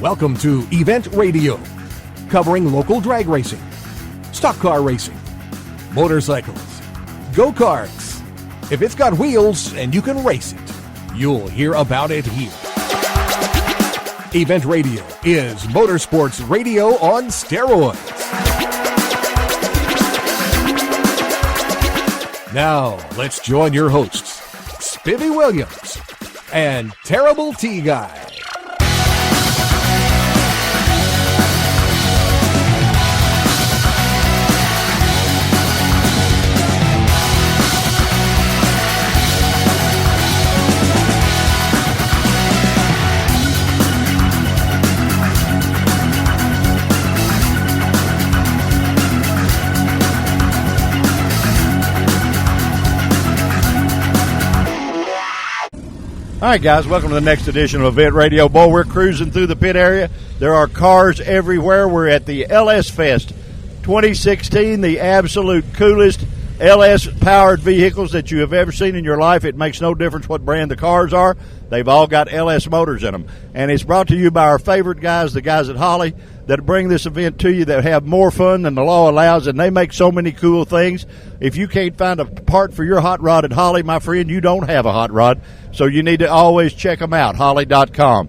Welcome to Event Radio, covering local drag racing, stock car racing, motorcycles, go-karts. If it's got wheels and you can race it, you'll hear about it here. Event Radio is motorsports radio on steroids. Now, let's join your hosts, Spivvy Williams and Terrible T-Guy. All right, guys, welcome to the next edition of Event Radio. Boy, we're cruising through the pit area. There are cars everywhere. We're at the LS Fest 2016, the absolute coolest LS-powered vehicles that you have ever seen in your life. It makes no difference what brand the cars are. They've all got LS motors in them. And it's brought to you by our favorite guys, the guys at Holley, that bring this event to you, that have more fun than the law allows, and they make so many cool things. If you can't find a part for your hot rod at Holley, my friend, you don't have a hot rod, so you need to always check them out, Holley.com.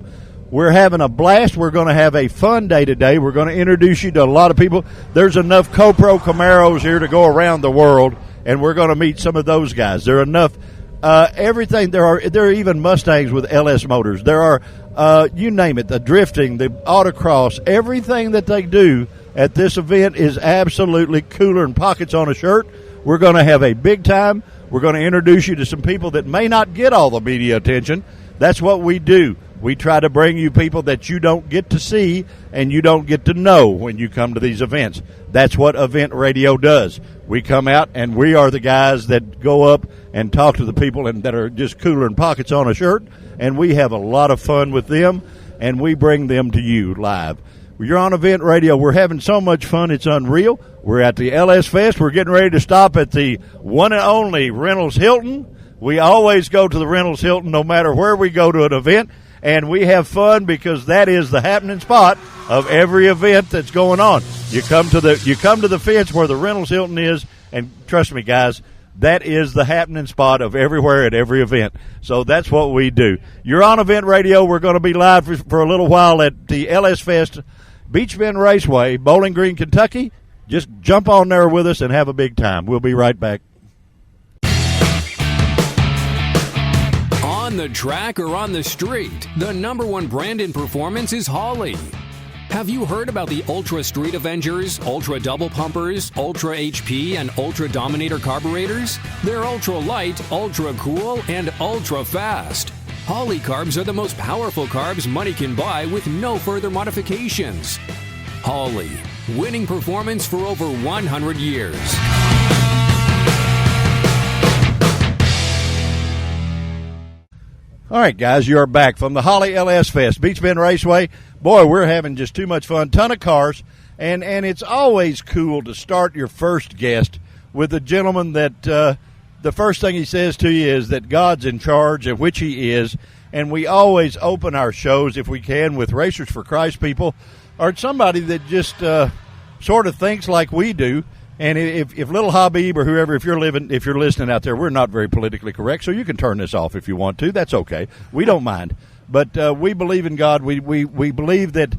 We're having a blast. We're going to have a fun day today. We're going to introduce you to a lot of people. There's enough CoPro Camaros here to go around the world, and we're going to meet some of those guys. There are enough everything. There are even Mustangs with LS motors. There are you name it, the drifting, the autocross, everything that they do at this event is absolutely cooler than pockets on a shirt. We're going to have a big time. We're going to introduce you to some people that may not get all the media attention. That's what we do. We try to bring you people that you don't get to see and you don't get to know when you come to these events. That's what Event Radio does. We come out and we are the guys that go up and talk to the people and that are just cooler than pockets on a shirt, and we have a lot of fun with them, and we bring them to you live. You're on Event Radio. We're having so much fun, it's unreal. We're at the LS Fest. We're getting ready to stop at the one and only Reynolds Hilton. We always go to the Reynolds Hilton no matter where we go to an event, and we have fun because that is the happening spot of every event that's going on. You come to the fence where the Reynolds Hilton is, and trust me, guys, that is the happening spot of everywhere at every event. So that's what we do. You're on Event Radio. We're going to be live for a little while at the LS Fest, Beach Bend Raceway, Bowling Green, Kentucky. Just jump on there with us and have a big time. We'll be right back. On the track or on the street, the number one brand in performance is Holley. Have you heard about the Ultra Street Avengers, Ultra Double Pumpers, Ultra HP, and Ultra Dominator carburetors? They're ultra light, ultra cool, and ultra fast. Holley carbs are the most powerful carbs money can buy with no further modifications. Holley, winning performance for over 100 years. All right, guys, you're back from the Holley LS Fest, Beach Bend Raceway. Boy, we're having just too much fun. Ton of cars, and it's always cool to start your first guest with a gentleman that the first thing he says to you is that God's in charge, of which he is, and we always open our shows, if we can, with Racers for Christ people, or somebody that just sort of thinks like we do. And if Little Habib or whoever, if you're listening out there, we're not very politically correct, so you can turn this off if you want to. That's okay. We don't mind. But we believe in God. We believe that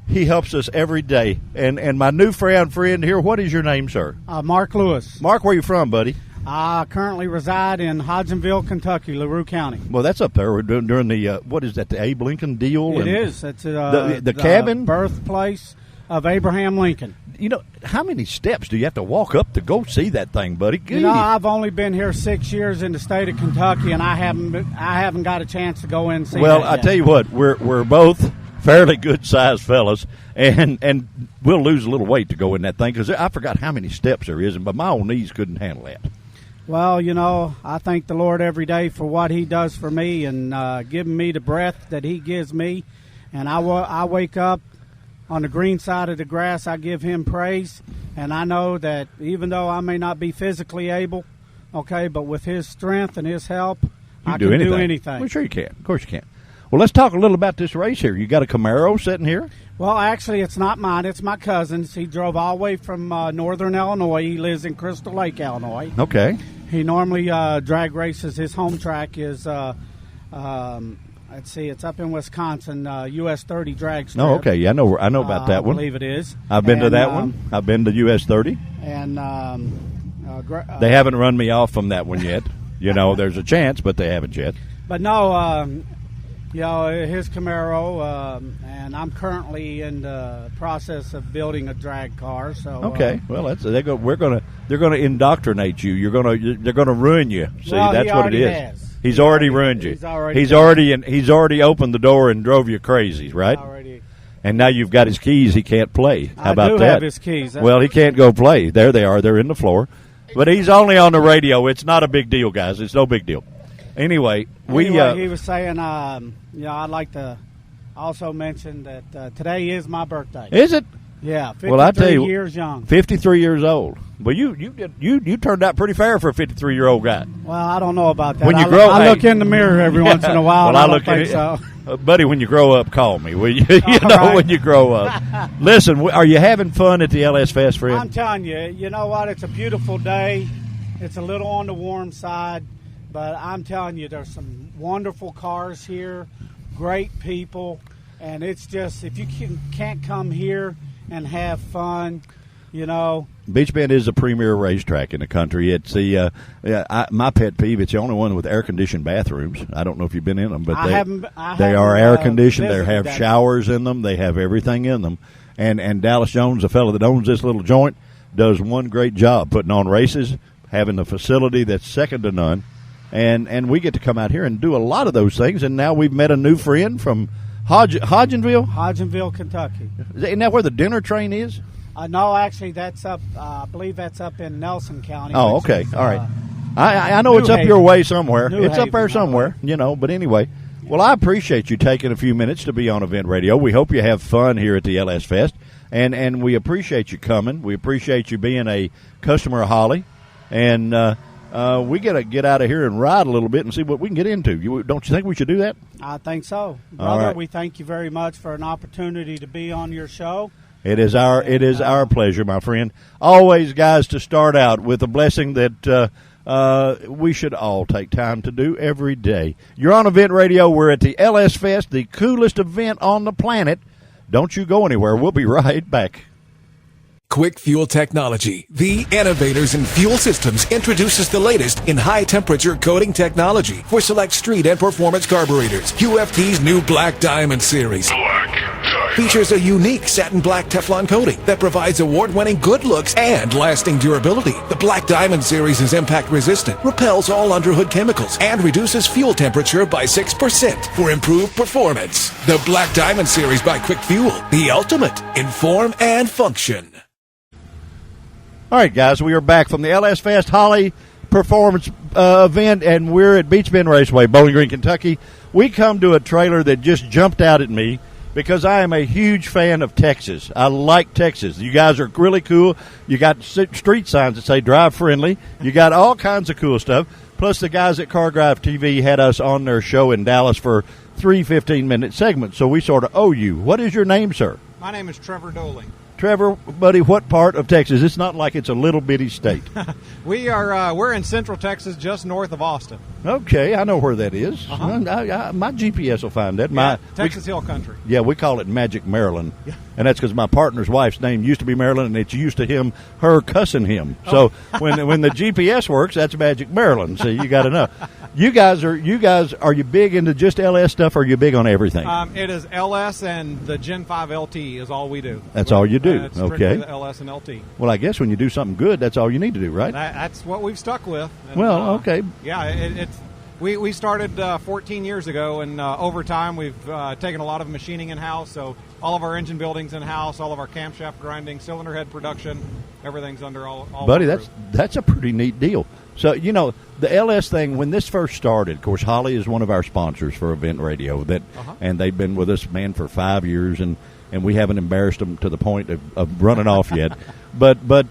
he helps us every day. And my newfound friend here, what is your name, sir? Mark Lewis. Mark, where are you from, buddy? I currently reside in Hodgenville, Kentucky, LaRue County. Well, that's up there. We're doing during the, what is that, the Abe Lincoln deal? It is. It's the cabin? Birthplace of Abraham Lincoln. You know, how many steps do you have to walk up to go see that thing, buddy? You know, I've only been here 6 years in the state of Kentucky, and I haven't got a chance to go in and see Well, that I yet. tell you what, we're both fairly good-sized fellas, and we'll lose a little weight to go in that thing because I forgot how many steps there is, but my old knees couldn't handle that. Well, you know, I thank the Lord every day for what he does for me and giving me the breath that he gives me, and I wake up on the green side of the grass. I give him praise, and I know that even though I may not be physically able, okay, but with his strength and his help, I can do anything. Well, sure you can. Of course you can. Well, let's talk a little about this race here. You got a Camaro sitting here? Well, actually, it's not mine. It's my cousin's. He drove all the way from northern Illinois. He lives in Crystal Lake, Illinois. Okay. He normally drag races. His home track is, let's see, it's up in Wisconsin, US 30 drag strip. Oh, okay. Yeah, I know about that one. I believe it is. I've been to that one. I've been to US 30. And they haven't run me off from that one yet. There's a chance, but they haven't yet. But no, his Camaro, and I'm currently in the process of building a drag car. So okay, well, they're going to indoctrinate you. They're going to ruin you. See, well, that's what it is. Has. He's already ruined you. He's already opened the door and drove you crazy, right? Already. And now you've got his keys. He can't play. How about I do that? have his keys. Well, he can't go play. There they are. They're in the floor. But he's only on the radio. It's not a big deal, guys. It's no big deal. Anyway, he was saying, I'd like to also mention that today is my birthday. Is it? Yeah, 53 well, I tell you, years young. 53 years old. Well, you turned out pretty fair for a 53-year-old guy. Well, I don't know about that. When you I look in the mirror every once in a while. Well, I don't think so. Buddy, when you grow up, call me. Will you? Right. When you grow up. Listen, are you having fun at the LS Fest, friend? I'm telling you, you know what? It's a beautiful day. It's a little on the warm side, but I'm telling you, there's some wonderful cars here, great people, and it's just, if you can't come here and have fun, Beach Bend is a premier racetrack in the country. It's my pet peeve. It's the only one with air-conditioned bathrooms. I don't know if you've been in them, but they are air-conditioned. They have showers in them. They have everything in them. And Dallas Jones, the fellow that owns this little joint, does one great job putting on races, having the facility that's second to none. And we get to come out here and do a lot of those things. And now we've met a new friend from Hodgenville, Kentucky. Isn't that where the dinner train is? No, actually, that's up. I believe that's up in Nelson County. Oh, okay. All right. I know it's up your way somewhere. It's up there somewhere, But anyway, well, I appreciate you taking a few minutes to be on Event Radio. We hope you have fun here at the LS Fest, and we appreciate you coming. We appreciate you being a customer of Holly, and we got to get out of here and ride a little bit and see what we can get into. Don't you think we should do that? I think so, brother. All right. We thank you very much for an opportunity to be on your show. It is our pleasure, my friend. Always, guys, to start out with a blessing that we should all take time to do every day. You're on Event Radio. We're at the LS Fest, the coolest event on the planet. Don't you go anywhere. We'll be right back. Quick Fuel Technology, the innovators in fuel systems, introduces the latest in high-temperature coating technology for select street and performance carburetors. QFT's new Black Diamond series features a unique satin black Teflon coating that provides award-winning good looks and lasting durability. The Black Diamond series is impact-resistant, repels all underhood chemicals, and reduces fuel temperature by 6% for improved performance. The Black Diamond series by Quick Fuel, the ultimate in form and function. All right, guys, we are back from the LS Fest Holly Performance event, and we're at Beach Bend Raceway, Bowling Green, Kentucky. We come to a trailer that just jumped out at me because I am a huge fan of Texas. I like Texas. You guys are really cool. You got street signs that say drive friendly. You got all kinds of cool stuff. Plus, the guys at Car Drive TV had us on their show in Dallas for 3 15-minute segments, so we sort of owe you. What is your name, sir? My name is Trevor Doling. Trevor, buddy, what part of Texas? It's not like it's a little bitty state. We're in Central Texas, just north of Austin. Okay, I know where that is. Uh-huh. My GPS will find that. Texas Hill Country. Yeah, we call it Magic Maryland, and that's because my partner's wife's name used to be Maryland, and it's used to her cussing him. So when the GPS works, that's Magic Maryland. So you got to know. You guys, are you big into just LS stuff, or are you big on everything? It is LS and the Gen 5 LT is all we do. That's all you do. It's okay. The LS and LT. Well, I guess when you do something good, that's all you need to do, right? That's what we've stuck with. And, okay. Yeah, we started 14 years ago, and over time we've taken a lot of machining in-house, so all of our engine buildings in-house, all of our camshaft grinding, cylinder head production, everything's under all Buddy, that's a pretty neat deal. So, the LS thing, when this first started, of course, Holly is one of our sponsors for Event Radio, and they've been with us, man, for 5 years, and we haven't embarrassed them to the point of running off yet. But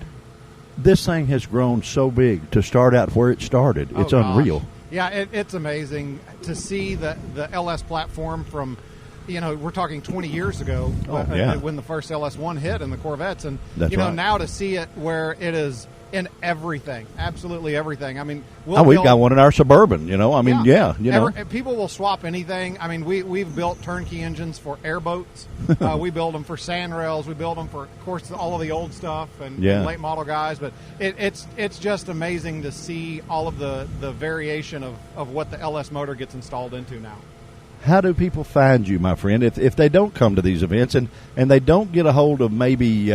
this thing has grown so big to start out where it started. It's unreal. Yeah, it's amazing to see the LS platform from, we're talking 20 years ago when the first LS1 hit in the Corvettes. And, That's right. now to see it where it is in everything, absolutely everything. I mean, we've got one in our Suburban, people will swap anything. I mean, we've built turnkey engines for airboats. We build them for sandrails. We build them for, of course, all of the old stuff and late model guys. But it's just amazing to see all of the variation of what the LS motor gets installed into now. How do people find you, my friend, if they don't come to these events and they don't get a hold of maybe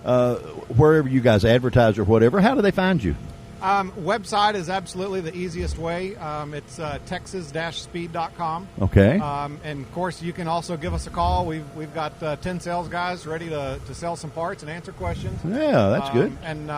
wherever you guys advertise or whatever? How do they find you? Website is absolutely the easiest way. It's texas-speed.com. Okay. And, of course, you can also give us a call. We've got 10 sales guys ready to sell some parts and answer questions. Yeah, that's good. And,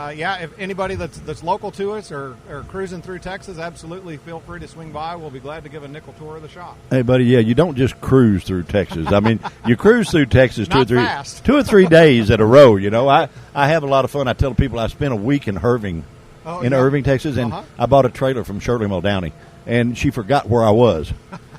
if anybody that's local to us or cruising through Texas, absolutely feel free to swing by. We'll be glad to give a nickel tour of the shop. Hey, buddy, you don't just cruise through Texas. I mean, you cruise through Texas Not 2 or 3 days at a row, I have a lot of fun. I tell people I spent a week in Irving, Texas, and I bought a trailer from Shirley Muldowney, and she forgot where I was.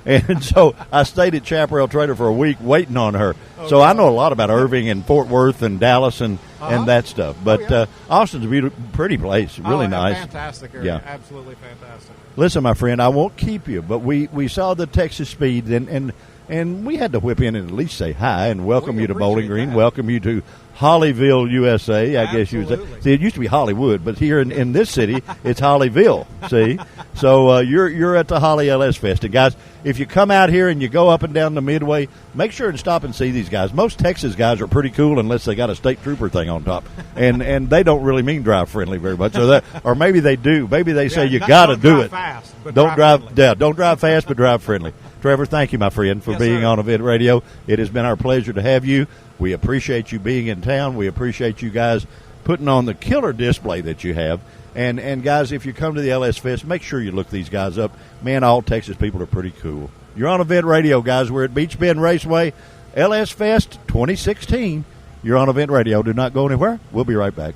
And so I stayed at Chaparral Trailer for a week waiting on her. So I know a lot about Irving and Fort Worth and Dallas and that stuff. But Austin's a pretty place, really nice. Fantastic area, absolutely fantastic. Listen, my friend, I won't keep you, but we saw the Texas Speed, and we had to whip in and at least say hi and welcome you to Bowling Green, welcome you to Hollyville, USA, I guess you would say. See, it used to be Hollywood, but here in this city, it's Hollyville, see? So you're at the Holly LS Fest. And, guys, if you come out here and you go up and down the Midway, make sure and stop and see these guys. Most Texas guys are pretty cool unless they got a state trooper thing on top. And they don't really mean drive friendly very much. Or maybe they do. Maybe they say you got to do it. Fast, but don't drive fast, but drive friendly. Trevor, thank you, my friend, for being on Event Radio. It has been our pleasure to have you. We appreciate you being in town. We appreciate you guys putting on the killer display that you have. And guys, if you come to the LS Fest, make sure you look these guys up. Man, all Texas people are pretty cool. You're on Event Radio, guys. We're at Beach Bend Raceway, LS Fest 2016. You're on Event Radio. Do not go anywhere. We'll be right back.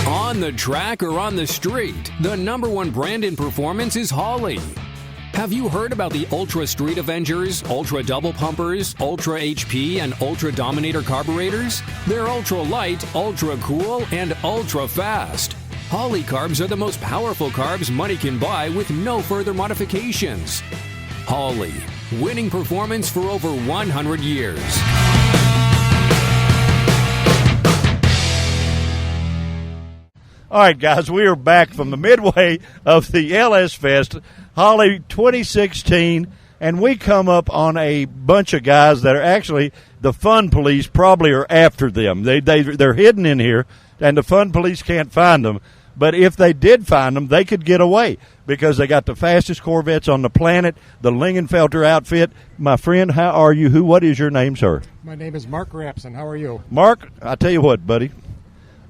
On the track or on the street, the number one brand in performance is Holley. Have you heard about the Ultra Street Avengers, Ultra Double Pumpers, Ultra HP, and Ultra Dominator carburetors? They're ultra light, ultra cool, and ultra fast. Holley carbs are the most powerful carbs money can buy with no further modifications. Holley, winning performance for over 100 years. All right, guys, we are back from the midway of the LS Fest, Holley 2016, and we come up on a bunch of guys that are actually, the fun police probably are after them. They're hidden in here, and the fun police can't find them. But if they did find them, they could get away because they got the fastest Corvettes on the planet, the Lingenfelter outfit. My friend, how are you? What is your name, sir? My name is Mark Rapson. How are you? Mark, I tell you what, buddy.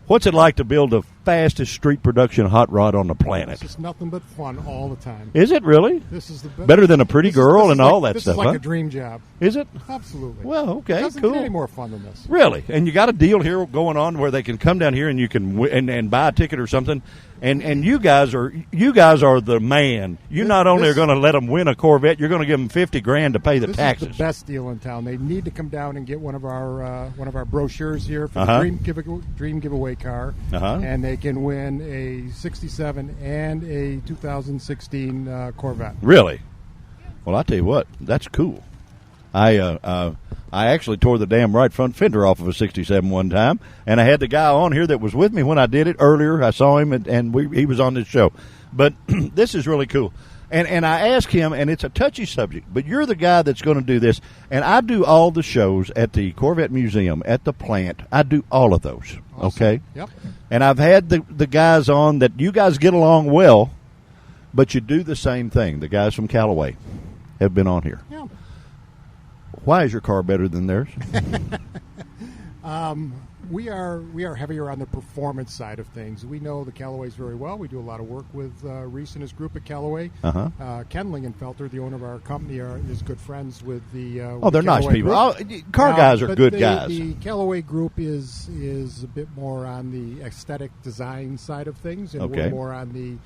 What's it like to build the fastest street production hot rod on the planet? It's just nothing but fun all the time. Is it really? This is the better than a pretty girl and all that stuff. This is like a dream job. Is it? Absolutely. Well, okay, it doesn't cool. get any more fun than this. Really? And you got a deal here going on where they can come down here and you can and buy a ticket or something. And you guys are the man. You not only are going to let them win a Corvette, you're going to give them $50,000 to pay the taxes. This is the best deal in town. They need to come down and get one of our brochures here for the Dream Giveaway car, and they can win a '67 and a 2016 Corvette. Really? Well, I tell you what, that's cool. I actually tore the damn right front fender off of a 67 one time, and I had the guy on here that was with me when I did it earlier. I saw him, and he was on this show. But this is really cool. And I asked him, and it's a touchy subject, but you're the guy that's going to do this. And I do all the shows at the Corvette Museum, at the plant. I do all of those, awesome. Okay? Yep. And I've had the guys on that you guys get along well, but you do the same thing. The guys from Callaway have been on here. Yeah. Why is your car better than theirs? We are heavier on the performance side of things. We know the Callaways very well. We do a lot of work with Reese and his group at Callaway. Ken Lingenfelter, the owner of our company, is good friends with the they're nice people. Guys are good guys. The Callaway group is a bit more on the aesthetic design side of things, and we're more on the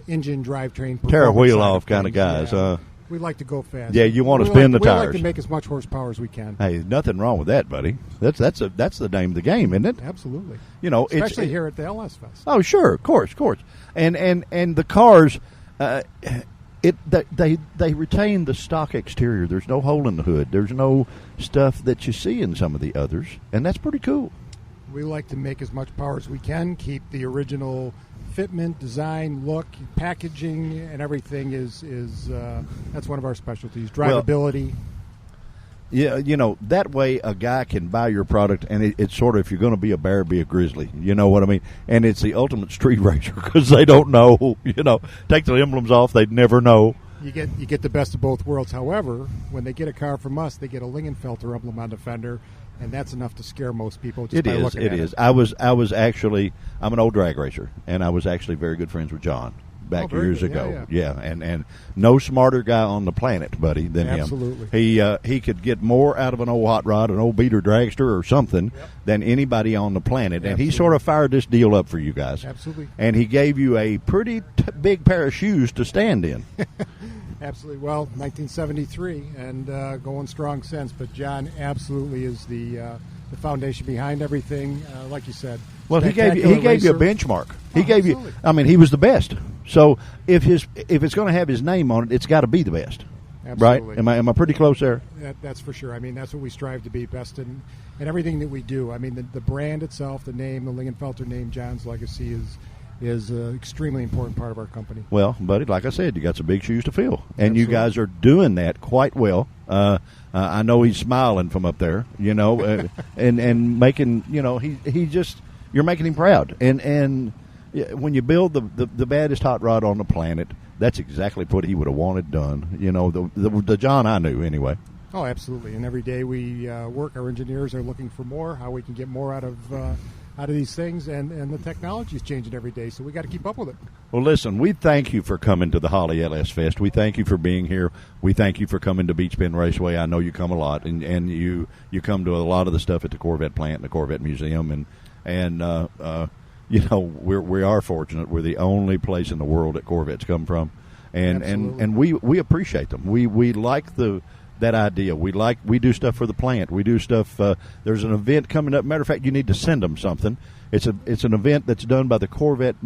engine drivetrain. Tear a wheel off kind of guys. Yeah. We like to go fast. Yeah, you want to spin the tires. We like to make as much horsepower as we can. Hey, nothing wrong with that, buddy. That's the name of the game, isn't it? Absolutely. Especially here at the LS Fest. Oh, sure, of course. And the cars, they retain the stock exterior. There's no hole in the hood. There's no stuff that you see in some of the others, and that's pretty cool. We like to make as much power as we can, keep the original fitment, design, look, packaging, and everything is that's one of our specialties. Drivability. Yeah, that way a guy can buy your product, and it's sort of, if you're going to be a bear, be a grizzly. You know what I mean? And it's the ultimate street racer because they don't know. Take the emblems off, they'd never know. You get the best of both worlds. However, when they get a car from us, they get a Lingenfelter emblem on the fender, and that's enough to scare most people just by looking at it. It is. I was actually, I'm an old drag racer, and I was actually very good friends with John back years ago. Yeah. And no smarter guy on the planet, buddy, than him. Absolutely. He could get more out of an old hot rod, an old beater dragster or something than anybody on the planet. Absolutely. And he sort of fired this deal up for you guys. Absolutely. And he gave you a pretty big pair of shoes to stand in. Absolutely. Well, 1973 and going strong since. But John absolutely is the foundation behind everything. Like you said. Well, he gave you a benchmark. He gave absolutely. you. I mean, he was the best. So if it's going to have his name on it, it's got to be the best. Absolutely. Right? Am I pretty close there? That's for sure. I mean, that's what we strive to be, best in everything that we do. I mean, the brand itself, the name, the Lingenfelter name, John's legacy is an extremely important part of our company. Well, buddy, like I said, you got some big shoes to fill, and you guys are doing that quite well. I know he's smiling from up there, and making, he just, you're making him proud. And when you build the baddest hot rod on the planet, that's exactly what he would have wanted done. The John I knew anyway. Oh, absolutely. And every day we work, our engineers are looking for more, how we can get more out of these things, and the technology is changing every day, so we got to keep up with it. Well, listen, we thank you for coming to the Holley LS Fest. We thank you for being here. We thank you for coming to Beach Bend Raceway. I know you come a lot, and you come to a lot of the stuff at the Corvette plant and the Corvette Museum, and we are fortunate. We're the only place in the world that Corvettes come from, and we appreciate them. We like that idea. We do stuff for the plant. We do stuff. There's an event coming up. Matter of fact, you need to send them something. It's an event that's done by the Corvette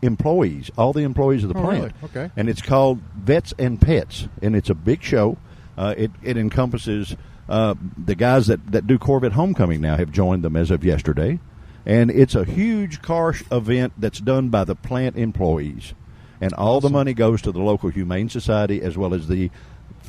employees, all the employees of the plant. Really? Okay. And it's called Vets and Pets, and it's a big show. It encompasses the guys that do Corvette Homecoming now have joined them as of yesterday, and it's a huge car event that's done by the plant employees, and all the money goes to the local Humane Society as well as the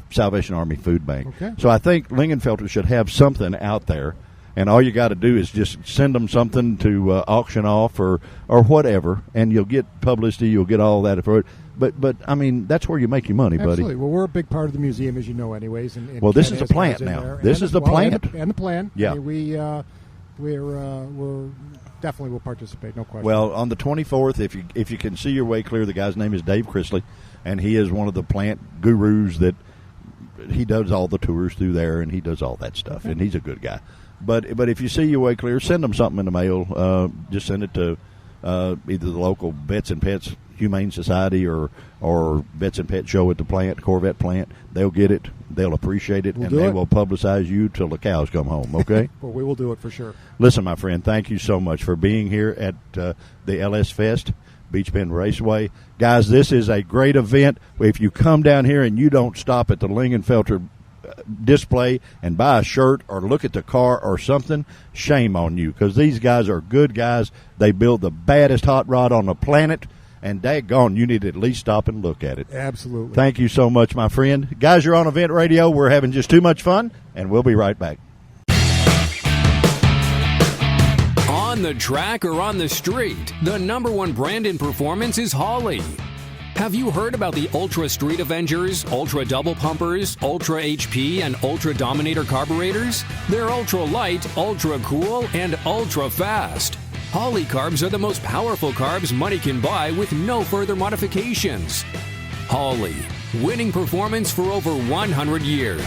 Salvation Army Food Bank. Okay. So I think Lingenfelter should have something out there, and all you got to do is just send them something to auction off or whatever, and you'll get publicity, you'll get all that for it. But I mean, that's where you make your money, buddy. Absolutely. Well, we're a big part of the museum, as you know, anyways. And well, this is the plant now. This is the plant. And the plan. Yeah. I mean, we're definitely will participate, no question. Well, on the 24th, if you can see your way clear, the guy's name is Dave Chrisley, and he is one of the plant gurus that he does all the tours through there, and he does all that stuff, and he's a good guy. But if you see your way clear, send them something in the mail. Just send it to either the local Vets and Pets Humane Society or Vets and Pet Show at the plant, Corvette plant. They'll get it. They'll appreciate it, and they will publicize you till the cows come home, okay? Well, we will do it for sure. Listen, my friend, thank you so much for being here at the LS Fest, Beach Bend Raceway. Guys, this is a great event. If you come down here and you don't stop at the Lingenfelter display and buy a shirt or look at the car or something, shame on you, because these guys are good guys. They build the baddest hot rod on the planet, and daggone, you need to at least stop and look at it. Absolutely. Thank you so much, my friend. Guys, you're on Event Radio. We're having just too much fun, and we'll be right back. On the track or on the street, the number one brand in performance is Holley. Have you heard about the Ultra Street Avengers, Ultra Double Pumpers, Ultra HP, and Ultra Dominator carburetors? They're ultra light, ultra cool, and ultra fast. Holley carbs are the most powerful carbs money can buy with no further modifications. Holley, winning performance for over 100 years.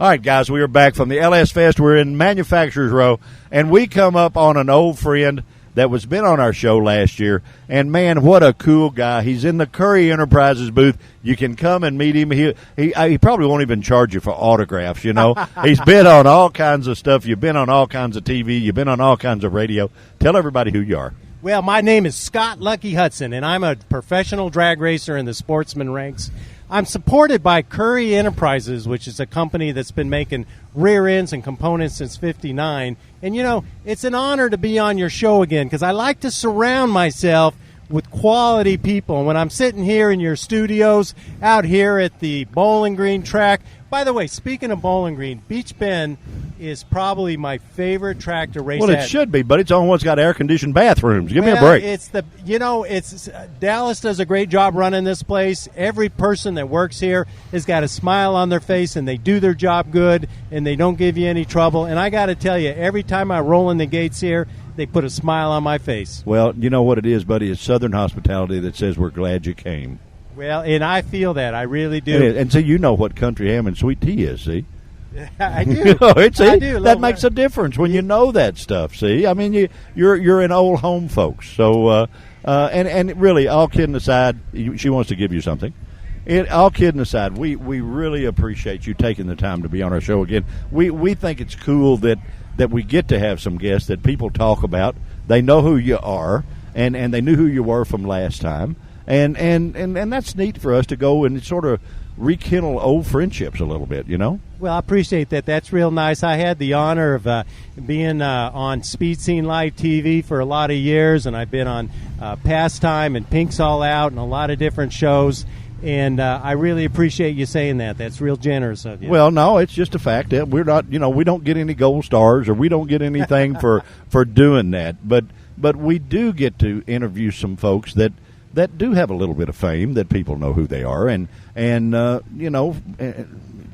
All right, guys, we are back from the LS Fest. We're in Manufacturers Row, and we come up on an old friend that was been on our show last year. And, man, what a cool guy. He's in the Curry Enterprises booth. You can come and meet him. He probably won't even charge you for autographs, you know. He's been on all kinds of stuff. You've been on all kinds of TV. You've been on all kinds of radio. Tell everybody who you are. Well, my name is Scott Lucky Hudson, and I'm a professional drag racer in the sportsman ranks. I'm supported by Curry Enterprises, which is a company that's been making rear ends and components since '59. And, you know, it's an honor to be on your show again because I like to surround myself with quality people. And when I'm sitting here in your studios out here at the Bowling Green track, by the way, speaking of Bowling Green, Beach Bend is probably my favorite track to race at. Well, it should be, but it's the only one's got air-conditioned bathrooms. Give me a break. Dallas does a great job running this place. Every person that works here has got a smile on their face, and they do their job good, and they don't give you any trouble. And I got to tell you, every time I roll in the gates here, they put a smile on my face. Well, you know what it is, buddy? It's Southern hospitality that says we're glad you came. Well, and I feel that. I really do. And so you know what country ham and sweet tea is, see? I do. I do. That makes a difference when you know that stuff, see? I mean, you're an old home folks. So, and really, all kidding aside, she wants to give you something. All kidding aside, we really appreciate you taking the time to be on our show again. We think it's cool that we get to have some guests that people talk about. They know who you are, and they knew who you were from last time. And that's neat for us to go and sort of rekindle old friendships a little bit, you know? Well, I appreciate that. That's real nice. I had the honor of being on Speed Scene Live TV for a lot of years, and I've been on Pastime and Pink's All Out and a lot of different shows. And I really appreciate you saying that. That's real generous of you. Well, no, it's just a fact that we're not, we don't get any gold stars or we don't get anything for doing that. But we do get to interview some folks that do have a little bit of fame, that people know who they are, and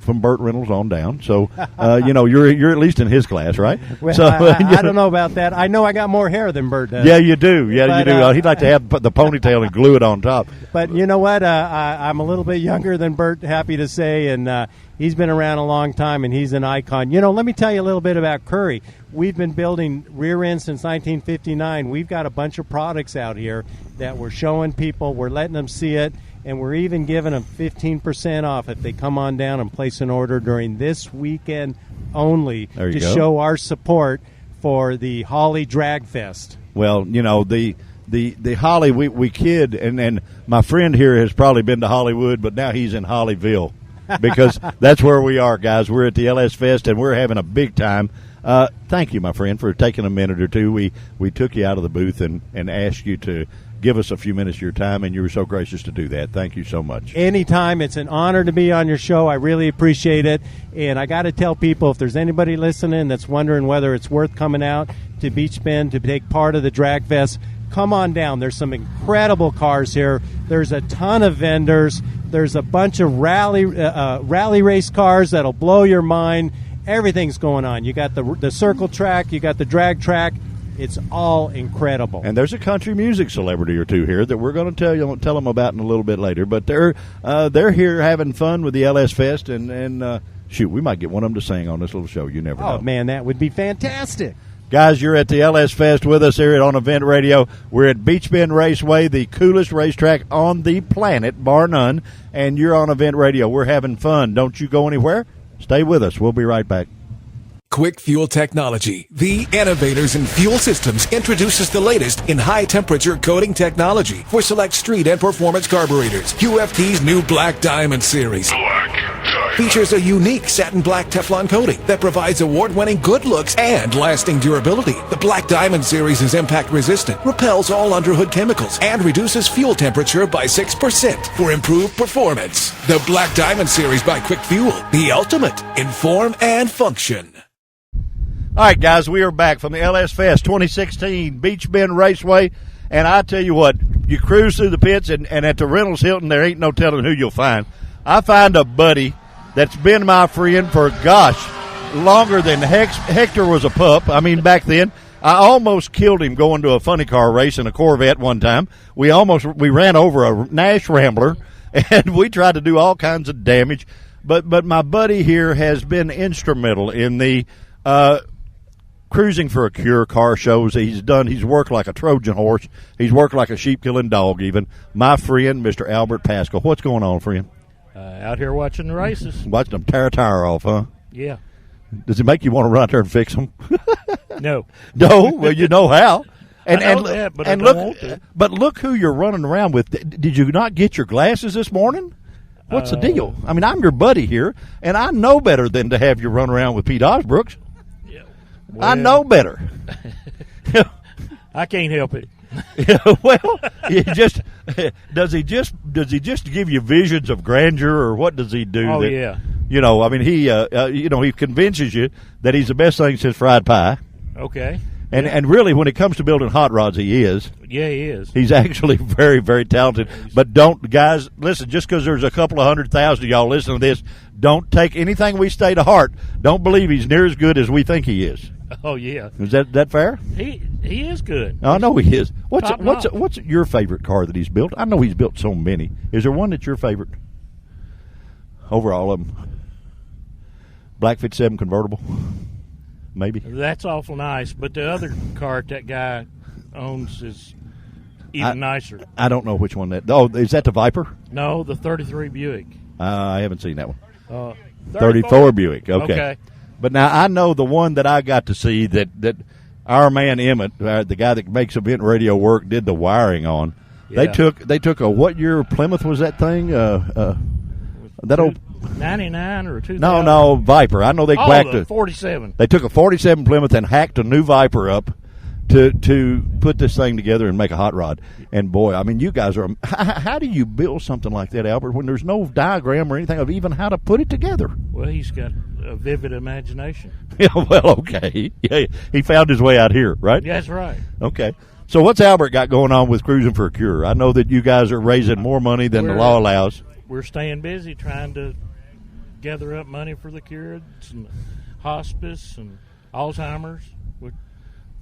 from Burt Reynolds on down. So, you're at least in his class, right? Well, so, I don't know about that. I know I got more hair than Burt does. Yeah, you do. Yeah, you do. He'd like to have the ponytail and glue it on top. But you know what? I'm a little bit younger than Burt, happy to say, and he's been around a long time, and he's an icon. Let me tell you a little bit about Curry. We've been building rear ends since 1959. We've got a bunch of products out here that we're showing people. We're letting them see it, and we're even giving them 15% off if they come on down and place an order during this weekend only to show our support for the Holley Drag Fest. Well, the Holley, we kid, and my friend here has probably been to Hollywood, but now he's in Hollyville because that's where we are, guys. We're at the LS Fest, and we're having a big time. Thank you, my friend, for taking a minute or two. We took you out of the booth and asked you to give us a few minutes of your time, and you were so gracious to do that. Thank you so much. Anytime. It's an honor to be on your show. I really appreciate it. And I got to tell people, if there's anybody listening that's wondering whether it's worth coming out to Beach Bend to take part of the Drag Fest, come on down. There's some incredible cars here. There's a ton of vendors. There's a bunch of rally race cars that'll blow your mind. Everything's going on. You got the circle track. You got the drag track. It's all incredible. And there's a country music celebrity or two here that we're going to tell them about in a little bit later. But they're here having fun with the LS Fest, and shoot, we might get one of them to sing on this little show. You never know. Oh, man, that would be fantastic. Guys, you're at the LS Fest with us here on Event Radio. We're at Beach Bend Raceway, the coolest racetrack on the planet, bar none, and you're on Event Radio. We're having fun. Don't you go anywhere. Stay with us. We'll be right back. Quick Fuel Technology, the innovators in fuel systems, introduces the latest in high-temperature coating technology for select street and performance carburetors. QFT's new Black Diamond series features a unique satin black Teflon coating that provides award-winning good looks and lasting durability. The Black Diamond series is impact-resistant, repels all underhood chemicals, and reduces fuel temperature by 6% for improved performance. The Black Diamond series by Quick Fuel, the ultimate in form and function. All right, guys, we are back from the LS Fest 2016 Beach Bend Raceway. And I tell you what, you cruise through the pits, and at the Reynolds Hilton, there ain't no telling who you'll find. I find a buddy that's been my friend for, longer than Hector was a pup. I mean, back then. I almost killed him going to a funny car race in a Corvette one time. We ran over a Nash Rambler, and we tried to do all kinds of damage. But my buddy here has been instrumental in the Cruising for a Cure car shows he's done. He's worked like a Trojan horse. He's worked like a sheep-killing dog even. My friend, Mr. Albert Pascal. What's going on, friend? Out here watching the races. Watching them tear a tire off, huh? Yeah. Does it make you want to run out there and fix them? No. No? Well, you know how. I know that, but I don't want to. But look who you're running around with. Did you not get your glasses this morning? What's the deal? I mean, I'm your buddy here, and I know better than to have you run around with Pete Osbrooks. Yeah. Well, I know better. I can't help it. Well, does he just give you visions of grandeur, or what does he do? Oh, yeah. You know, I mean, he convinces you that he's the best thing since fried pie. Okay. And really, when it comes to building hot rods, he is. Yeah, he is. He's actually very, very talented. But guys, listen, just because there's a couple of 100,000 of y'all listening to this, don't take anything we say to heart. Don't believe he's near as good as we think he is. Oh, yeah. Is that fair? He is good. I know he is. Top notch. What's your favorite car that he's built? I know he's built so many. Is there one that's your favorite? Over all of them. Black 57 convertible? Maybe. That's awful nice, but the other car that guy owns is even nicer. I don't know which one that. Oh, is that the Viper? No, the 33 Buick. I haven't seen that one. 34 Buick. Okay. But now I know the one that I got to see that our man Emmett, the guy that makes event radio work, did the wiring on. Yeah. They took a what year Plymouth was that thing? That old 99 or 2000? No, Viper. I know they whacked the 47. They took a 47 Plymouth and hacked a new Viper up to put this thing together and make a hot rod. And boy, I mean, you guys are. How do you build something like that, Albert, when there's no diagram or anything of even how to put it together? Well, he's got a vivid imagination. Yeah, well, okay. Yeah, he found his way out here, right? That's right. Okay. So what's Albert got going on with Cruising for a Cure? I know that you guys are raising more money than the law allows. We're staying busy trying to gather up money for the cures and hospice and Alzheimer's.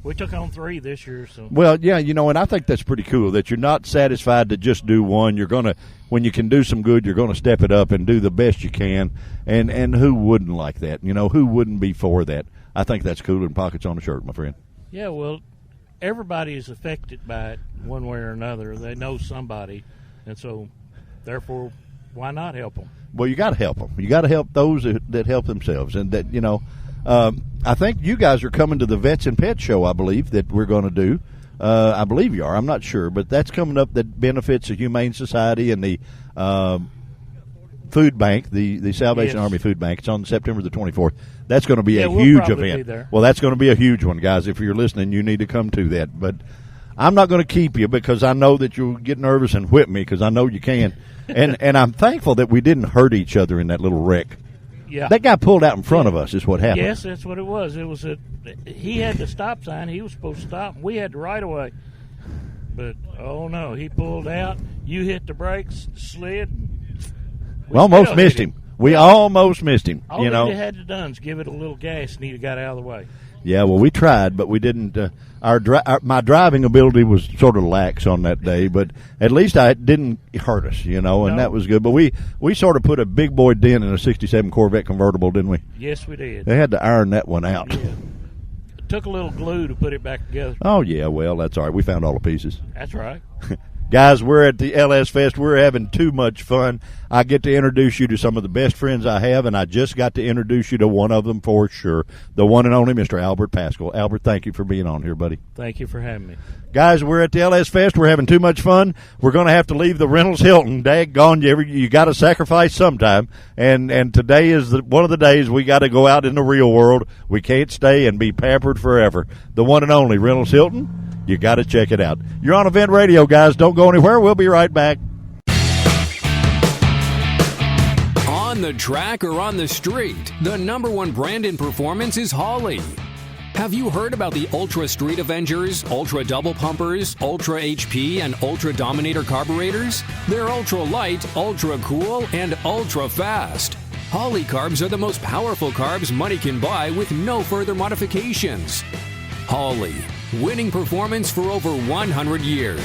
We took on 3 this year. So. Well, yeah, and I think that's pretty cool that you're not satisfied to just do one. You're going to, when you can do some good, you're going to step it up and do the best you can. And who wouldn't like that? Who wouldn't be for that? I think that's cool and pockets on the shirt, my friend. Yeah, well, everybody is affected by it one way or another. They know somebody, and so, therefore, why not help them? Well, you got to help them. You got to help those that help themselves. And that, I think you guys are coming to the Vets and Pets show, I believe, that we're going to do. I believe you are. I'm not sure. But that's coming up that benefits the Humane Society and the food bank, the Salvation Army Food Bank. It's on September the 24th. That's going to be a huge event. Well, that's going to be a huge one, guys. If you're listening, you need to come to that. But I'm not going to keep you because I know that you'll get nervous and whip me because I know you can. And I'm thankful that we didn't hurt each other in that little wreck. Yeah. That guy pulled out in front of us is what happened. Yes, that's what it was. He had the stop sign. He was supposed to stop. We had the right of way. But, oh, no, he pulled out. You hit the brakes, slid. We almost missed him. We almost missed him. All we had to do is give it a little gas, and he got out of the way. Yeah, well, we tried, but we didn't. My driving ability was sort of lax on that day, but at least it didn't hurt us, and that was good. But we sort of put a big boy dent in a 67 Corvette convertible, didn't we? Yes, we did. They had to iron that one out. Yeah. It took a little glue to put it back together. Oh, yeah, well, that's all right. We found all the pieces. That's right. Guys, we're at the LS Fest. We're having too much fun. I get to introduce you to some of the best friends I have, and I just got to introduce you to one of them for sure, the one and only Mr. Albert Pascal. Albert, thank you for being on here, buddy. Thank you for having me. Guys, we're at the LS Fest. We're having too much fun. We're going to have to leave the Reynolds Hilton. Daggone, you got to sacrifice sometime, and today is one of the days we got to go out in the real world. We can't stay and be pampered forever. The one and only Reynolds Hilton. You got to check it out. You're on Event Radio, guys. Don't go anywhere. We'll be right back. On the track or on the street, the #1 brand in performance is Holley. Have you heard about the Ultra Street Avengers, Ultra Double Pumpers, Ultra HP, and Ultra Dominator carburetors? They're ultra light, ultra cool, and ultra fast. Holley carbs are the most powerful carbs money can buy with no further modifications. Holley, winning performance for over 100 years.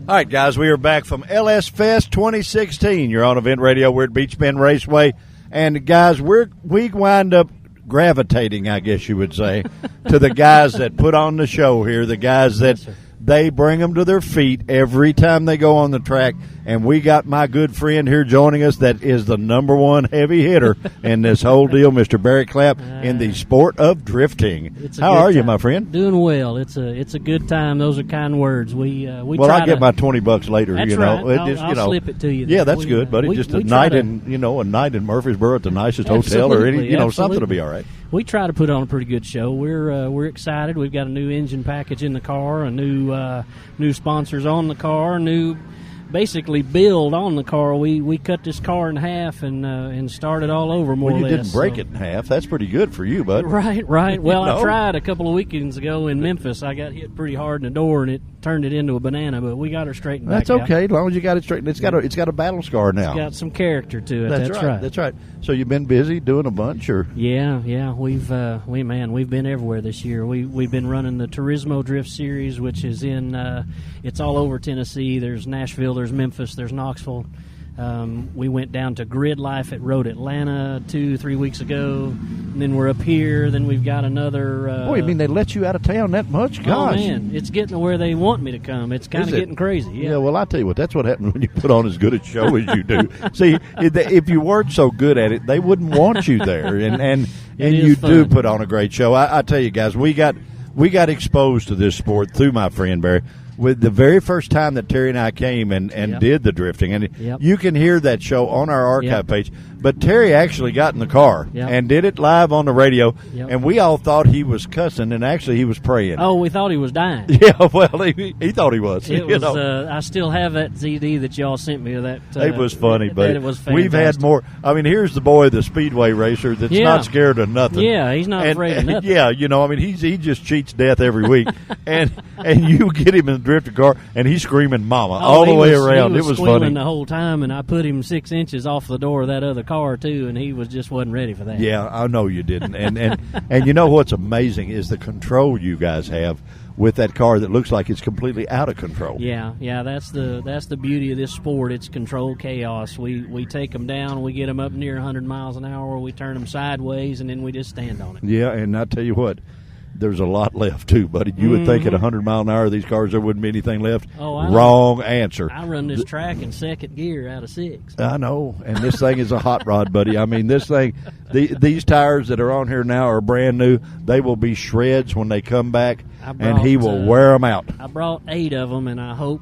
All right, guys, we are back from LS Fest 2016. You're on Event Radio. We're at Beach Bend Raceway. And, guys, we wind up gravitating, I guess you would say, to the guys that put on the show here, the guys that they bring them to their feet every time they go on the track. And we got my good friend here joining us that is the number one heavy hitter in this whole deal, Mr. Barry Clapp, in the sport of drifting. How are you, my friend? Doing well. It's a good time. Those are kind words. We well, I'll get my $20 later. That's right. I'll slip it to you. Yeah, that's good, buddy. Just a night in Murfreesboro at the nicest hotel or any, something will be all right. We try to put on a pretty good show. We're excited. We've got a new engine package in the car, a new sponsors on the car, new basically build on the car. We cut this car in half and started all over more or less. Well, you didn't break it in half. That's pretty good for you, bud. Right. Well, I tried a couple of weekends ago in Memphis. I got hit pretty hard in the door, and it turned it into a banana, but we got her straightened back out. That's okay, as long as you got it straightened. It's got a battle scar now. It's got some character to it. That's right. So you've been busy doing a bunch, or? Yeah. We've been everywhere this year. We've been running the Turismo Drift Series, which is it's all over Tennessee. There's Nashville, there's Memphis, there's Knoxville. We went down to Grid Life at Road Atlanta 2-3 weeks ago, and then we're up here. Then we've got another. Boy, you mean they let you out of town that much? Gosh. Oh man, it's getting to where they want me to come. It's kind of getting crazy. Yeah. Well, I tell you what, that's what happens when you put on as good a show as you do. See, if you weren't so good at it, they wouldn't want you there, and you fun. Do put on a great show. I tell you guys, we got exposed to this sport through my friend Barry. With the very first time that Terry and I came and did the drifting, and you can hear that show on our archive page, but Terry actually got in the car and did it live on the radio, and we all thought he was cussing, and actually he was praying. Oh, we thought he was dying. Yeah, well, he thought he was. It was. I still have that CD that y'all sent me. It was funny, but it was fantastic. We've had more. I mean, here's the boy, the speedway racer, that's not scared of nothing. Yeah, he's not afraid of nothing. Yeah, he just cheats death every week, and you get him in the drifter car, and he's screaming "Mama" all the way around. It was funny the whole time, and I put him 6 inches off the door of that other car too, and he just wasn't ready for that. Yeah, I know you didn't, and you know what's amazing is the control you guys have with that car that looks like it's completely out of control. Yeah, that's the beauty of this sport. It's controlled chaos. We take them down, we get them up near 100 miles an hour, we turn them sideways, and then we just stand on it. Yeah, and I tell you what, there's a lot left too, buddy. You would think at 100 mile an hour, these cars, there wouldn't be anything left. Oh, Wrong answer. I run this track in second gear out of 6. I know, and this thing is a hot rod, buddy. I mean, this thing, these tires that are on here now are brand new. They will be shreds when they come back, and he will wear them out. I brought 8 of them, and I hope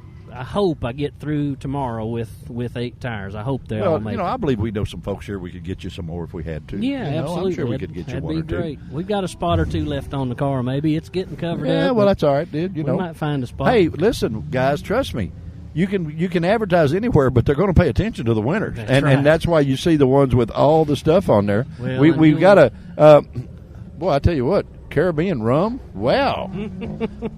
I get through tomorrow with 8 tires. I hope they all make it. I believe we know some folks here. We could get you some more if we had to. Yeah, absolutely. I'm sure we could get you one or two. That'd be great. We've got a spot or two left on the car. Maybe it's getting covered up. Yeah, well, that's all right, dude. We might find a spot. Hey, listen, guys, trust me. You can advertise anywhere, but they're going to pay attention to the winners, and that's why you see the ones with all the stuff on there. Well, we've got a. Boy, I tell you what. Caribbean rum? Wow.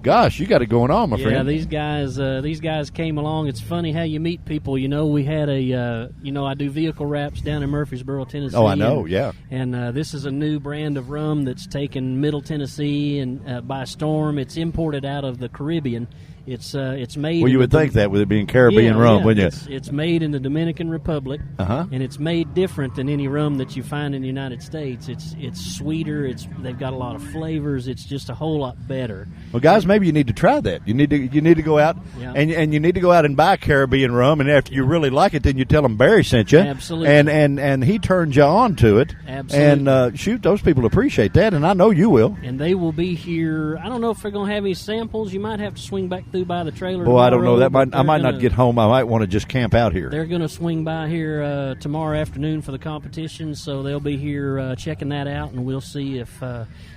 Gosh, you got it going on, my friend. Yeah, these guys came along. It's funny how you meet people. We had I do vehicle wraps down in Murfreesboro, Tennessee. Oh, I know, yeah. And this is a new brand of rum that's taken Middle Tennessee and by storm. It's imported out of the Caribbean. It's made. Well, you would think that with it being Caribbean rum, wouldn't you? It's made in the Dominican Republic, and it's made different than any rum that you find in the United States. It's sweeter. They've got a lot of flavors. It's just a whole lot better. Well, guys, maybe you need to try that. You need to go out and you need to go out and buy Caribbean rum, and after you really like it, then you tell them Barry sent you. Absolutely. And he turns you on to it. Absolutely. And shoot, those people appreciate that, and I know you will. And they will be here. I don't know if they're going to have any samples. You might have to swing back through by the trailer. Boy, I don't know. tomorrow, I might not get home. I might want to just camp out here. They're going to swing by here tomorrow afternoon for the competition, so they'll be here checking that out, and we'll see if.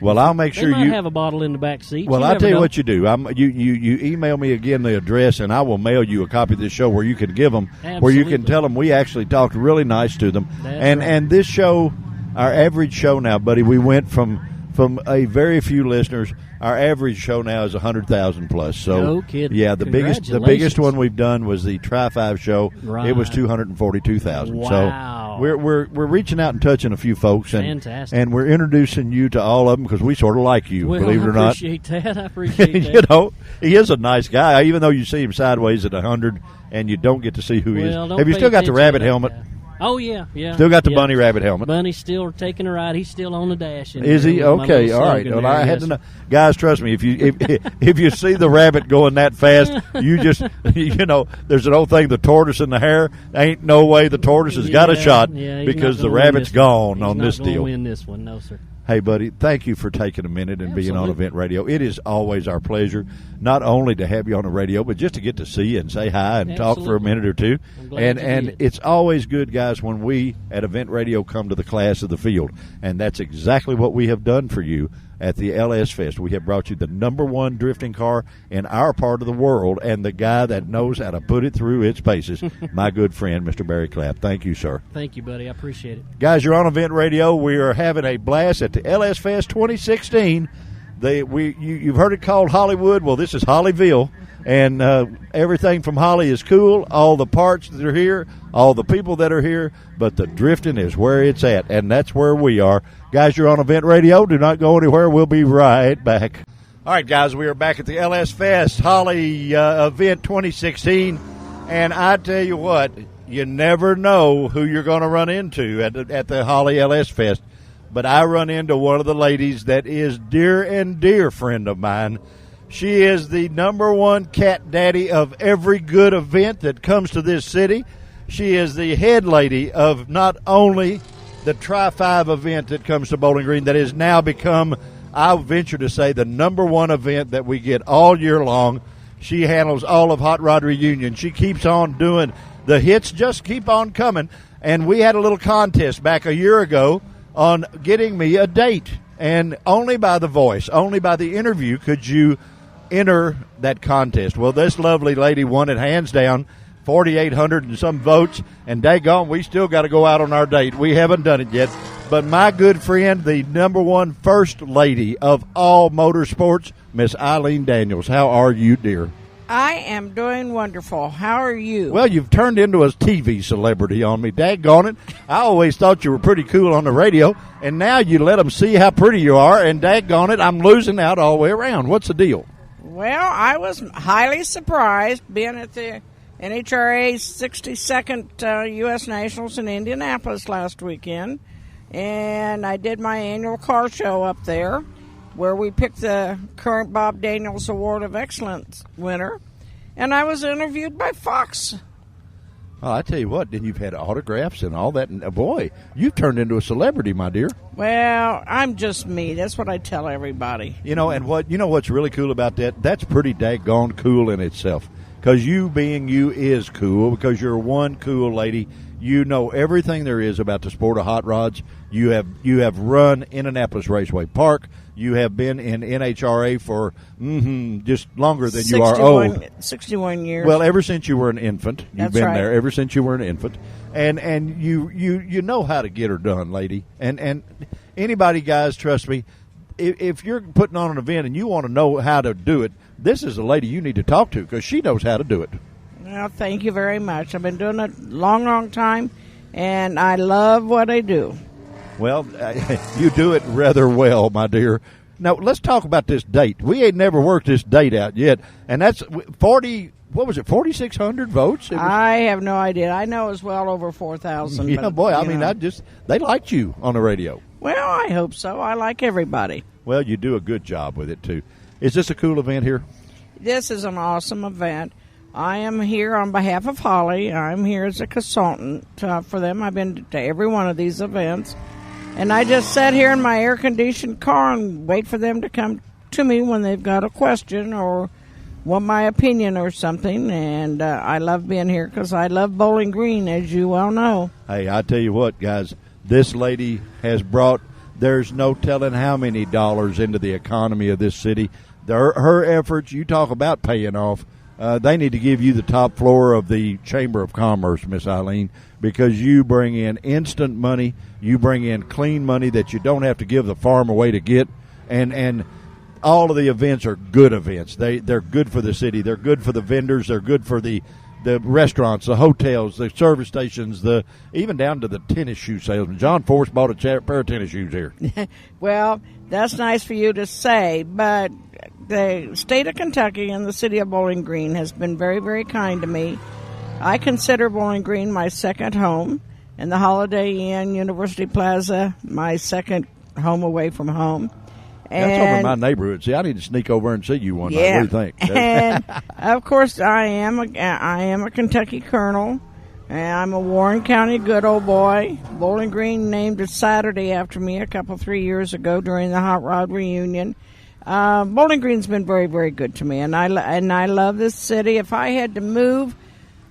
Well, I'll make sure they might you have a bottle in the back seat. Well, I'll tell you what you do. You email me again the address, and I will mail you a copy of this show where you can give them, where you can tell them we actually talked really nice to them. And this show, our average show now, buddy, we went from a very few listeners. Our average show now is 100,000 plus. So, no kidding. Yeah, the biggest one we've done was the Tri-5 show. Right. It was 242,000. Wow. So we're reaching out and touching a few folks, Fantastic. and we're introducing you to all of them because we sort of like you. Well, believe it or not. I appreciate that. You know, he is a nice guy, even though you see him sideways at 100 and you don't get to see who he is. Have you still got the rabbit helmet? Oh, yeah. Still got the bunny rabbit helmet. Bunny's still taking a ride. He's still on the dash. Is he? Okay, all right. Well, I had to know. Guys, trust me, if you see the rabbit going that fast, you just, there's an old thing, the tortoise and the hare. Ain't no way the tortoise has got a shot because the rabbit's gone on this deal. He's not going to win this one, no, sir. Hey, buddy, thank you for taking a minute and being on Event Radio. It is always our pleasure, not only to have you on the radio, but just to get to see you and say hi and talk for a minute or two. And it's always good, guys, when we at Event Radio come to the class of the field. And that's exactly what we have done for you at the LS Fest. We have brought you the #1 drifting car in our part of the world and the guy that knows how to put it through its paces, my good friend, Mr. Barry Clapp. Thank you, sir. Thank you, buddy. I appreciate it. Guys, you're on Event Radio. We are having a blast at the LS Fest 2016. You've heard it called Hollywood. Well, this is Hollyville. And everything from Holly is cool. All the parts that are here, all the people that are here, but the drifting is where it's at, and that's where we are. Guys, you're on Event Radio. Do not go anywhere. We'll be right back. All right, guys, we are back at the LS Fest Holly event 2016, and I tell you what, you never know who you're going to run into at the Holly LS Fest, but I run into one of the ladies that is dear friend of mine. She is the #1 cat daddy of every good event that comes to this city. She is the head lady of not only the Tri-5 event that comes to Bowling Green that has now become, I venture to say, the #1 event that we get all year long. She handles all of Hot Rod Reunion. She keeps on doing the hits, just keep on coming. And we had a little contest back a year ago on getting me a date. And only by the voice, only by the interview could you enter that contest. Well, this lovely lady won it hands down, 4,800 and some votes, and daggone, we still got to go out on our date. We haven't done it yet. But my good friend, the #1 first lady of all motorsports, Miss Eileen Daniels. How are you, dear? I am doing wonderful. How are you? Well, you've turned into a TV celebrity on me. Daggone it. I always thought you were pretty cool on the radio, and now you let them see how pretty you are, and daggone it, I'm losing out all the way around. What's the deal? Well, I was highly surprised being at the NHRA 62nd U.S. Nationals in Indianapolis last weekend, and I did my annual car show up there where we picked the current Bob Daniels Award of Excellence winner, and I was interviewed by Fox. Oh, I tell you what, then you've had autographs and all that, and boy, you've turned into a celebrity, my dear. Well, I'm just me. That's what I tell everybody. And what's really cool about that? That's pretty daggone cool in itself. Because you being you is cool, because you're one cool lady. You know everything there is about the sport of hot rods. You have run Indianapolis Raceway Park. You have been in NHRA for just longer than you are old. 61 years. Well, ever since you were an infant. You've been right. there ever since you were an infant. And you know how to get her done, lady. And anybody, guys, trust me, if you're putting on an event and you want to know how to do it, this is a lady you need to talk to because she knows how to do it. Well, thank you very much. I've been doing it a long time, and I love what I do. Well, you do it rather well, my dear. Now, let's talk about this date. We ain't never worked this date out yet, and that's 4,600 votes? I have no idea. I know it's well over 4,000. Yeah, boy, they liked you on the radio. Well, I hope so. I like everybody. Well, you do a good job with it, too. Is this a cool event here? This is an awesome event. I am here on behalf of Holly. I'm here as a consultant for them. I've been to every one of these events. And I just sat here in my air-conditioned car and wait for them to come to me when they've got a question or want my opinion or something, and I love being here because I love Bowling Green, as you well know. Hey, I tell you what, guys, this lady has brought, there's no telling how many dollars into the economy of this city. Her efforts, you talk about paying off. They need to give you the top floor of the Chamber of Commerce, Miss Eileen, because you bring in instant money. You bring in clean money that you don't have to give the farm away to get. And all of the events are good events. They're good for the city. They're good for the vendors. They're good for the restaurants, the hotels, the service stations, even down to the tennis shoe salesman. John Force bought a pair of tennis shoes here. Well, that's nice for you to say, but the state of Kentucky and the city of Bowling Green has been very, very kind to me. I consider Bowling Green my second home, and the Holiday Inn, University Plaza, my second home away from home. That's over in my neighborhood. See, I need to sneak over and see you one night. What do you think? And of course, I am a Kentucky Colonel, and I'm a Warren County good old boy. Bowling Green named it Saturday after me a 3 years ago during the Hot Rod reunion. Bowling Green's been very, very good to me, and I love this city. If I had to move,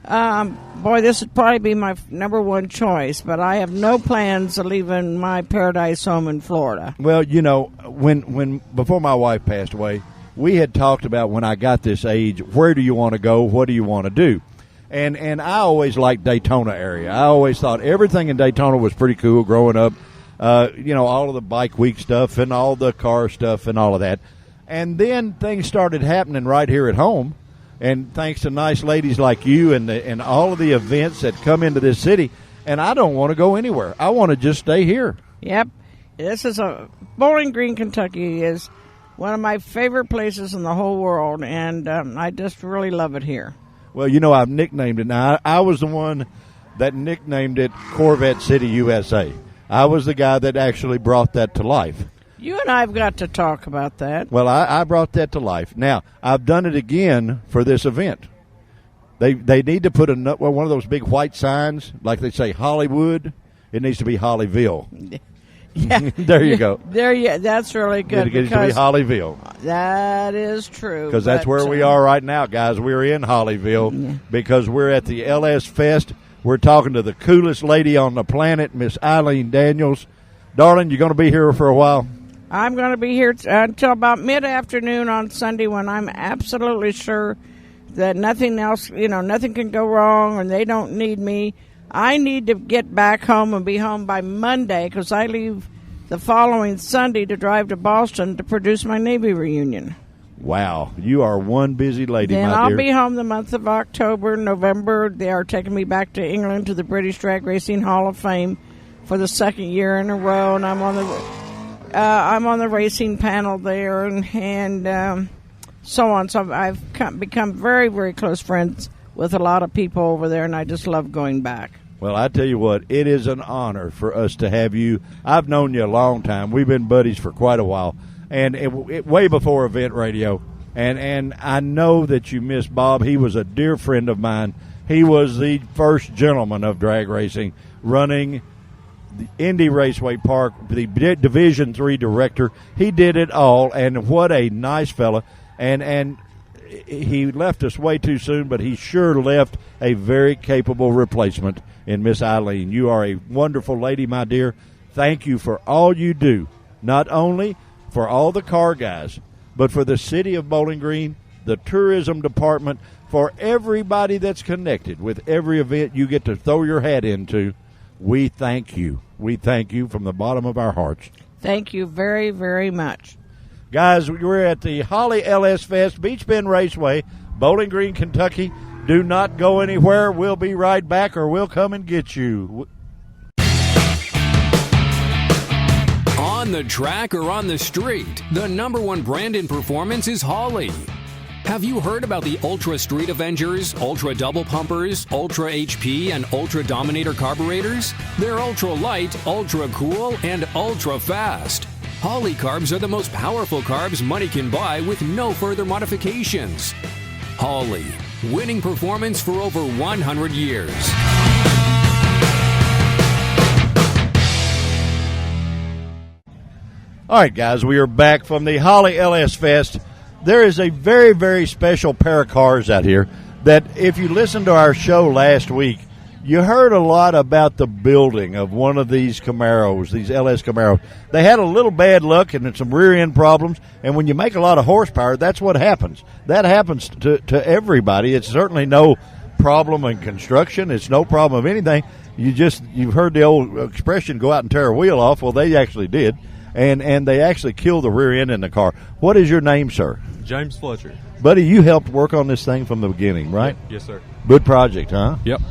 this would probably be my number one choice, but I have no plans of leaving my paradise home in Florida. Well, you know, when before my wife passed away, we had talked about when I got this age, where do you want to go? What do you want to do? And I always liked Daytona area. I always thought everything in Daytona was pretty cool growing up. All of the bike week stuff and all the car stuff and all of that. And then things started happening right here at home. And thanks to nice ladies like you and all of the events that come into this city, and I don't want to go anywhere. I want to just stay here. Yep. Bowling Green, Kentucky is one of my favorite places in the whole world, and I just really love it here. Well, you know, I've nicknamed it. Now, I was the one that nicknamed it Corvette City, USA. I was the guy that actually brought that to life. You and I have got to talk about that. Well, I brought that to life. Now, I've done it again for this event. They need to put one of those big white signs, like they say Hollywood. It needs to be Hollyville. Yeah. There you go. That's really good. It needs to be Hollyville. That is true. Because that's where we are right now, guys. We're in Hollyville because we're at the LS Fest. We're talking to the coolest lady on the planet, Miss Eileen Daniels. Darling, you going to be here for a while? I'm going to be here until about mid-afternoon on Sunday when I'm absolutely sure that nothing else, nothing can go wrong and they don't need me. I need to get back home and be home by Monday because I leave the following Sunday to drive to Boston to produce my Navy reunion. Wow. You are one busy lady, then my dear. I'll be home the month of October, November. They are taking me back to England to the British Drag Racing Hall of Fame for the second year in a row, and I'm on the racing panel there, and so on. So I've become very, very close friends with a lot of people over there, and I just love going back. Well, I tell you what, it is an honor for us to have you. I've known you a long time. We've been buddies for quite a while, and way before Event Radio. And I know that you miss Bob. He was a dear friend of mine. He was the first gentleman of drag racing, running the Indy Raceway Park, the Division III director. He did it all, and what a nice fella. And he left us way too soon, but he sure left a very capable replacement in Miss Eileen. You are a wonderful lady, my dear. Thank you for all you do, not only for all the car guys, but for the city of Bowling Green, the tourism department, for everybody that's connected with every event you get to throw your hat into. We thank you. We thank you from the bottom of our hearts. Thank you very, very much. Guys, we're at the Holly LS Fest, Beach Bend Raceway, Bowling Green, Kentucky. Do not go anywhere. We'll be right back, or we'll come and get you. On the track or on the street, the number one brand in performance is Holley. Have you heard about the Ultra Street Avengers, Ultra Double Pumpers, Ultra HP, and Ultra Dominator carburetors? They're ultra light, ultra cool, and ultra fast. Holley carbs are the most powerful carbs money can buy with no further modifications. Holley, winning performance for over 100 years. All right, guys, we are back from the Holly LS Fest. there is a very, very special pair of cars out here that if you listened to our show last week, you heard a lot about the building of one of these Camaros, these LS Camaros. They had a little bad luck and some rear-end problems, and when you make a lot of horsepower, that's what happens. That happens to everybody. It's certainly no problem in construction. It's no problem of anything. You've heard the old expression, go out and tear a wheel off. Well, they actually did, and they actually killed the rear end in the car. What is your name, sir? James Fletcher. Buddy, you helped work on this thing from the beginning, right? Yes, sir. Good project, huh? Yep.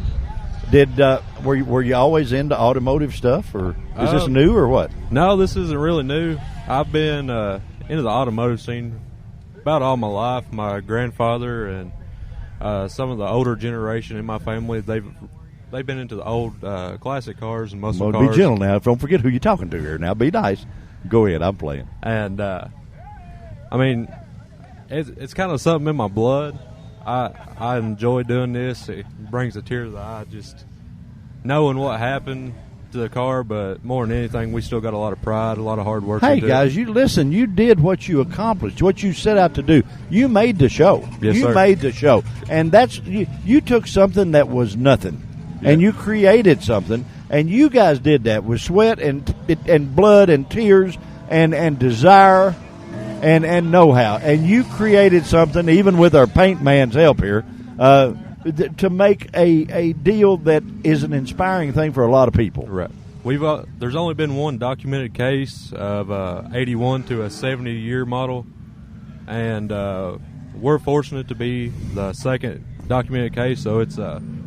Were you always into automotive stuff, or is this new or what? No, this isn't really new. I've been into the automotive scene about all my life. My grandfather and some of the older generation in my family, they've been into the old classic cars and muscle cars. Be gentle now. Don't forget who you're talking to here. Now, be nice. Go ahead. I'm playing. And I mean, it's kind of something in my blood. I enjoy doing this. It brings a tear to the eye just knowing what happened to the car, but more than anything, we still got a lot of pride, a lot of hard work. Hey, guys, you listen. You did what you accomplished, what you set out to do. You made the show. Yes, you sir. made the show. And that's you took something that was nothing, and you created something, and you guys did that with sweat and blood and tears and desire and know-how. And you created something, even with our paint man's help here, to make a deal that is an inspiring thing for a lot of people. Right. There's only been one documented case of 81 to a 70-year model, and we're fortunate to be the second documented case, so it's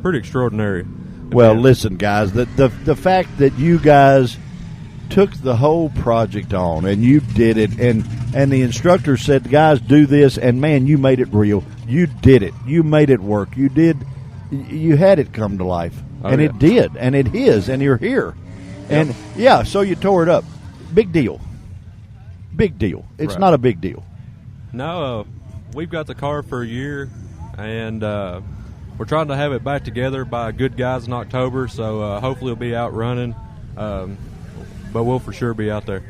pretty extraordinary. Well, listen, guys, the fact that you guys took the whole project on and you did it, and the instructor said, guys, do this, and man, you made it real. You did it. You made it work. You had it come to life. It did, and it is, and you're here. Yep. And so you tore it up. Big deal. It's right. Not a big deal. No, we've got the car for a year, and we're trying to have it back together by Good Guys in October, so hopefully it'll be out running. But we'll for sure be out there.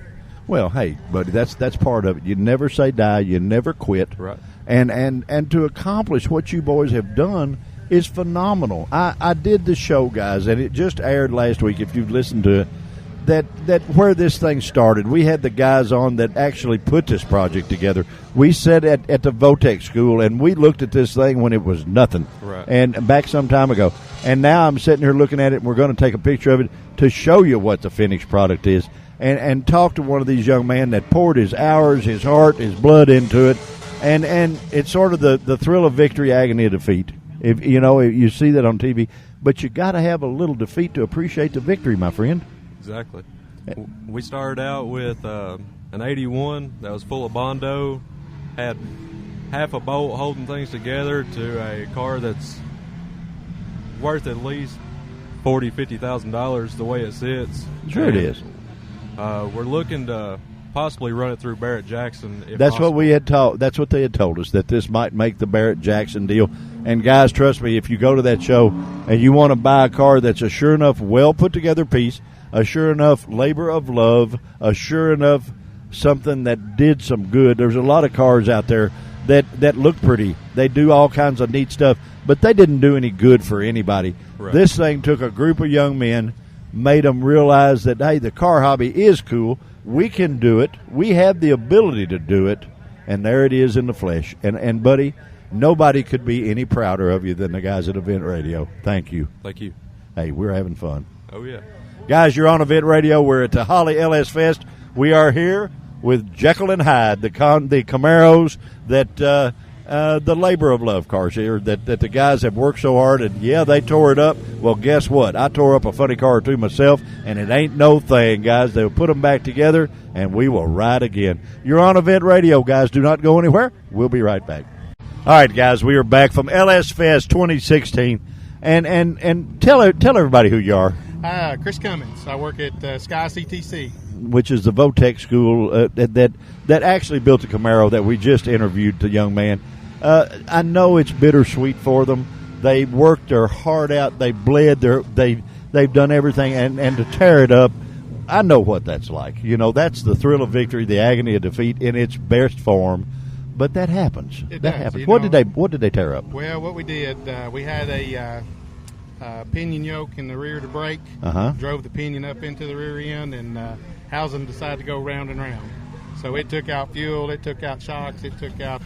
Well, hey, buddy, that's part of it. You never say die. You never quit. Right. And to accomplish what you boys have done is phenomenal. I did the show, guys, and it just aired last week, if you've listened to it, that where this thing started. We had the guys on that actually put this project together. We sat at the Votech school, and we looked at this thing when it was nothing. Right. And back some time ago. And now I'm sitting here looking at it, and we're going to take a picture of it to show you what the finished product is, and talk to one of these young men that poured his hours, his heart, his blood into it, and it's sort of the thrill of victory, agony of defeat. If you see that on TV, but you got to have a little defeat to appreciate the victory, my friend. Exactly. We started out with an 81 that was full of Bondo, had half a bolt holding things together, to a car that's worth at least $40,000-$50,000 the way it sits. Sure, it is. We're looking to possibly run it through Barrett Jackson. That's possible. What we had told. That's what they had told us, that this might make the Barrett Jackson deal. And guys, trust me, if you go to that show and you want to buy a car that's a sure enough, well put together piece, a sure enough labor of love, a sure enough something that did some good. There's a lot of cars out there that look pretty. They do all kinds of neat stuff, but they didn't do any good for anybody. Right. This thing took a group of young men, made them realize that, hey, the car hobby is cool. We can do it. We have the ability to do it. And there it is in the flesh. And buddy, nobody could be any prouder of you than the guys at Event Radio. Thank you. Thank you. Hey, we're having fun. Oh, yeah. Guys, you're on Event Radio. We're at the Holly LS Fest. We are here with Jekyll and Hyde, the Camaros that the labor of love cars here that the guys have worked so hard, and they tore it up. Well, guess what? I tore up a funny car or two myself, and it ain't no thing, guys. They'll put them back together, and we will ride again. You're on Event Radio, guys. Do not go anywhere. We'll be right back. All right, guys, we are back from LS Fest 2016, and tell everybody who you are. Chris Cummins. I work at Sky CTC, which is the Votech school that actually built the Camaro that we just interviewed, the young man. I know it's bittersweet for them. They worked their heart out. They bled. They've done everything, and to tear it up, I know what that's like. That's the thrill of victory, the agony of defeat in its best form. but that happens. It that does, happens. you know. What did they tear up? Well, what we did, we had a pinion yoke in the rear to brake. Drove the pinion up into the rear end, and housing decided to go round and round. So it took out fuel, it took out shocks, it took out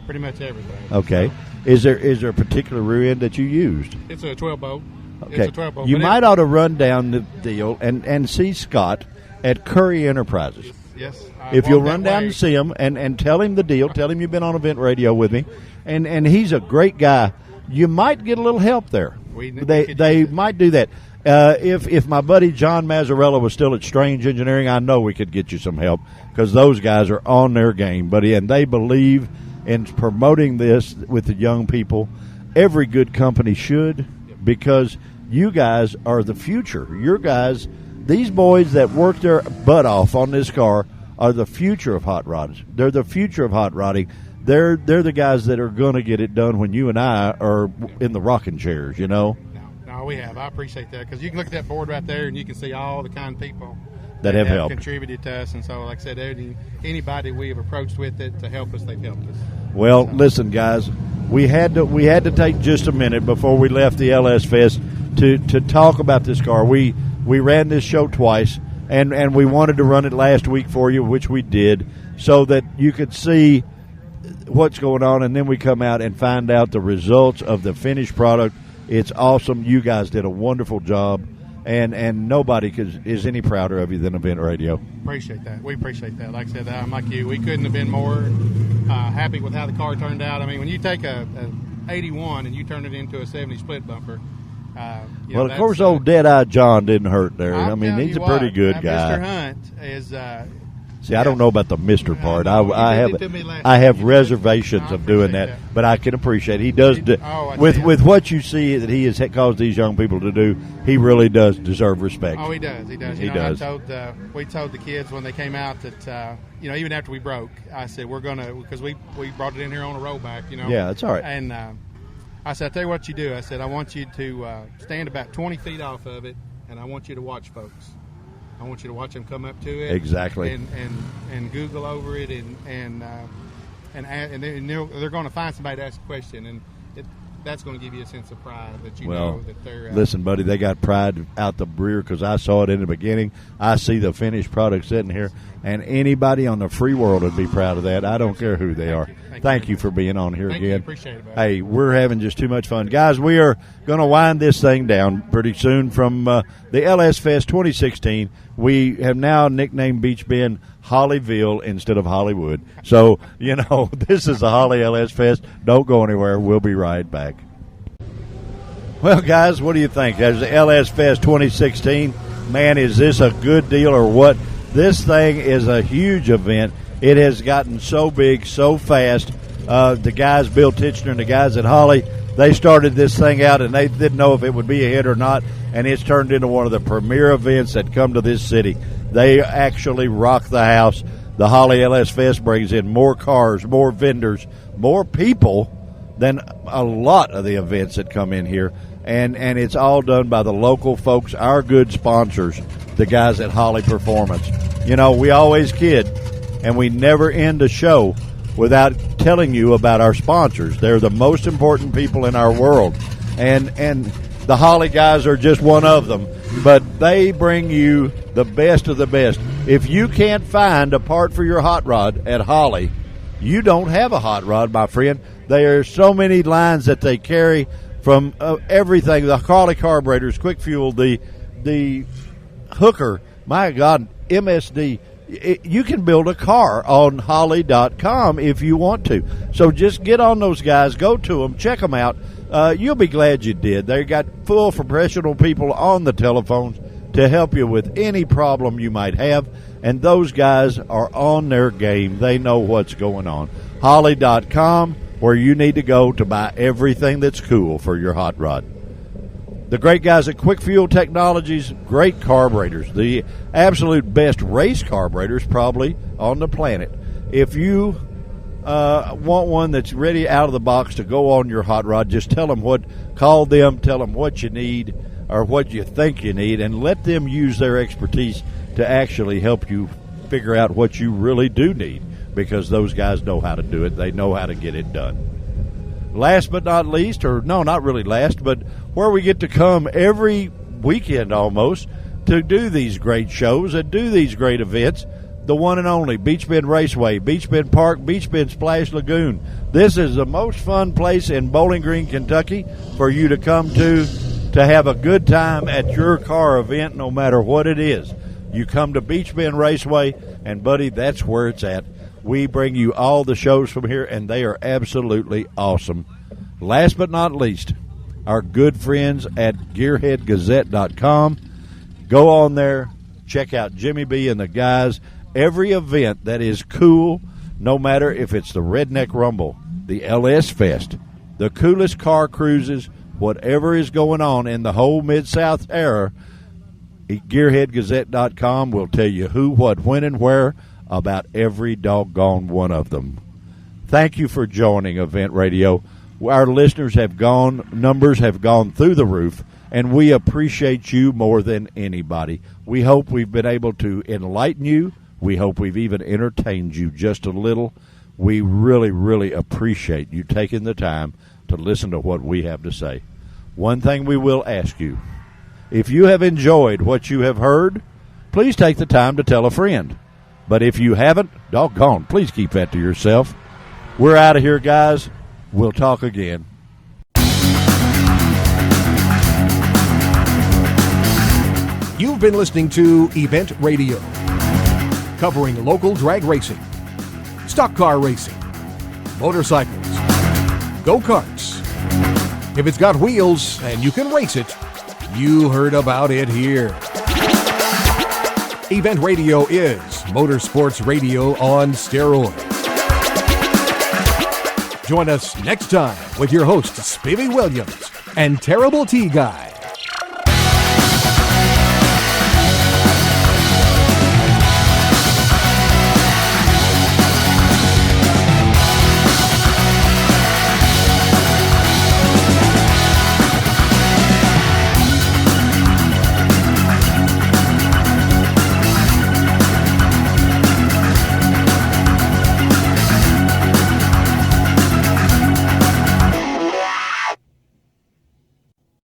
pretty much everything. Okay. Is there a particular rear end that you used? It's a 12 bolt. Okay. It's a 12 bolt. You might ought to run down the deal and see Scott at Curry Enterprises. Yes. If you'll run down and see him and tell him the deal, tell him you've been on Event Radio with me, and he's a great guy. You might get a little help there. They might do that. If my buddy John Mazzarella was still at Strange Engineering, I know we could get you some help because those guys are on their game, buddy, and they believe in promoting this with the young people. Every good company should, because you guys are the future. Your guys, these boys that work their butt off on this car, are the future of hot rods. They're the future of hot rodding. They're the guys that are going to get it done when you and I are in the rocking chairs, you know. No, we have. I appreciate that because you can look at that board right there and you can see all the kind of people that have helped, contributed to us. And so, like I said, anybody we have approached with it to help us, they've helped us. Well, listen, guys, we had to take just a minute before we left the LS Fest to talk about this car. We ran this show twice, and we wanted to run it last week for you, which we did, so that you could see what's going on, and then we come out and find out the results of the finished product. It's awesome. You guys did a wonderful job, and nobody is any prouder of you than Event Radio. Appreciate that. We appreciate that. Like I said, like you, we couldn't have been more happy with how the car turned out. I mean, when you take a 81 and you turn it into a 70 split bumper, well, of course, old Dead-Eye John didn't hurt there. I mean, he's a pretty good guy. Mr. Hunt is... See, I don't know about the Mr. part. I have reservations of doing that, but I can appreciate it. He does with what you see that he has caused these young people to do. He really does deserve respect. Oh, he does. He does. He does. We told the kids when they came out that even after we broke, I said we're gonna, because we brought it in here on a rollback. Yeah, that's all right. And I said, I tell you what you do. I said I want you to stand about 20 feet off of it, and I want you to watch folks. I want you to watch them come up to it, exactly, and Google over it, and they're going to find somebody to ask a question, and that's going to give you a sense of pride that you know that they're. Listen, buddy, they got pride out the rear because I saw it in the beginning. I see the finished product sitting here, and anybody on the free world would be proud of that. I don't care who they are. Thank you for being on here again. Appreciate it, buddy. Hey, we're having just too much fun. Guys, we are going to wind this thing down pretty soon from the LS Fest 2016. We have now nicknamed Beach Bend Hollyville instead of Hollywood. So, this is the Holly LS Fest. Don't go anywhere. We'll be right back. Well, guys, what do you think? As the LS Fest 2016, man, is this a good deal or what? This thing is a huge event. It has gotten so big, so fast. The guys, Bill Titchener and the guys at Holly, they started this thing out, and they didn't know if it would be a hit or not, and it's turned into one of the premier events that come to this city. They actually rock the house. The Holly LS Fest brings in more cars, more vendors, more people than a lot of the events that come in here, and it's all done by the local folks, our good sponsors, the guys at Holly Performance. We always kid, and we never end a show without telling you about our sponsors. They're the most important people in our world, and the Holly guys are just one of them, but they bring you the best of the best. If you can't find a part for your hot rod at Holly, you don't have a hot rod, my friend. There are so many lines that they carry from everything, the Harley carburetors, quick fuel, the hooker, my God, MSD. You can build a car on Holly.com if you want to. So just get on those guys, go to them, check them out. You'll be glad you did. They got full professional people on the telephones to help you with any problem you might have, and those guys are on their game. They know what's going on. Holly.com, where you need to go to buy everything that's cool for your hot rod. The great guys at Quick Fuel Technologies, great carburetors, the absolute best race carburetors probably on the planet. If you want one that's ready out of the box to go on your hot rod, just tell them tell them what you need or what you think you need, and let them use their expertise to actually help you figure out what you really do need. because those guys know how to do it. They know how to get it done. Last but not least, or no, not really last, but where we get to come every weekend almost to do these great shows and do these great events, the one and only Beach Bend Raceway, Beach Bend Park, Beach Bend Splash Lagoon. This is the most fun place in Bowling Green, Kentucky for you to come to have a good time at your car event, no matter what it is. You come to Beach Bend Raceway, and, buddy, that's where it's at. We bring you all the shows from here, and they are absolutely awesome. Last but not least, our good friends at GearheadGazette.com. Go on there, check out Jimmy B and the guys. Every event that is cool, no matter if it's the Redneck Rumble, the LS Fest, the coolest car cruises, whatever is going on in the whole Mid-South era, GearheadGazette.com will tell you who, what, when, and where about every doggone one of them. Thank you for joining Event Radio. Our listeners numbers have gone through the roof, and we appreciate you more than anybody. We hope we've been able to enlighten you. We hope we've even entertained you just a little. We really, really appreciate you taking the time to listen to what we have to say. One thing we will ask you, if you have enjoyed what you have heard, please take the time to tell a friend. But if you haven't, doggone, please keep that to yourself. We're out of here, guys. We'll talk again. You've been listening to Event Radio, covering local drag racing, stock car racing, motorcycles, go-karts. If it's got wheels and you can race it, you heard about it here. Event Radio is motorsports radio on steroids. Join us next time with your hosts, Spivey Williams and Terrible T Guy.